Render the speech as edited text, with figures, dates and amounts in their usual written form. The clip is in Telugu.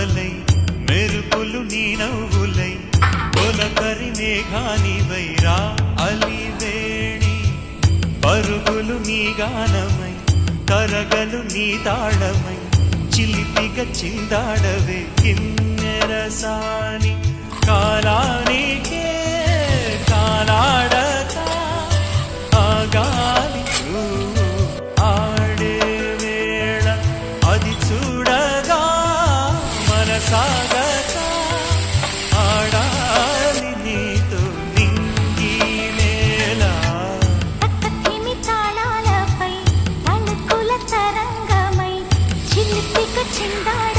వలై మెరుపులు నీ నవ్వులై తొలకరి మేఘానివై రా అలివేణి పరుగులు నీ గానమై కరగలు నీ తాళమై చిలిపిగా చిందాడవే కిన్నెరసాని కాలానికే కాలాడక ఆగాలి ఆడే వేళ అది చూడగా మనసాగక ఆడాలి నీతో నింగి నేల తక్కతిమి తాళాలపై తణుకుల తరంగమై చిలిపిక చిందాడ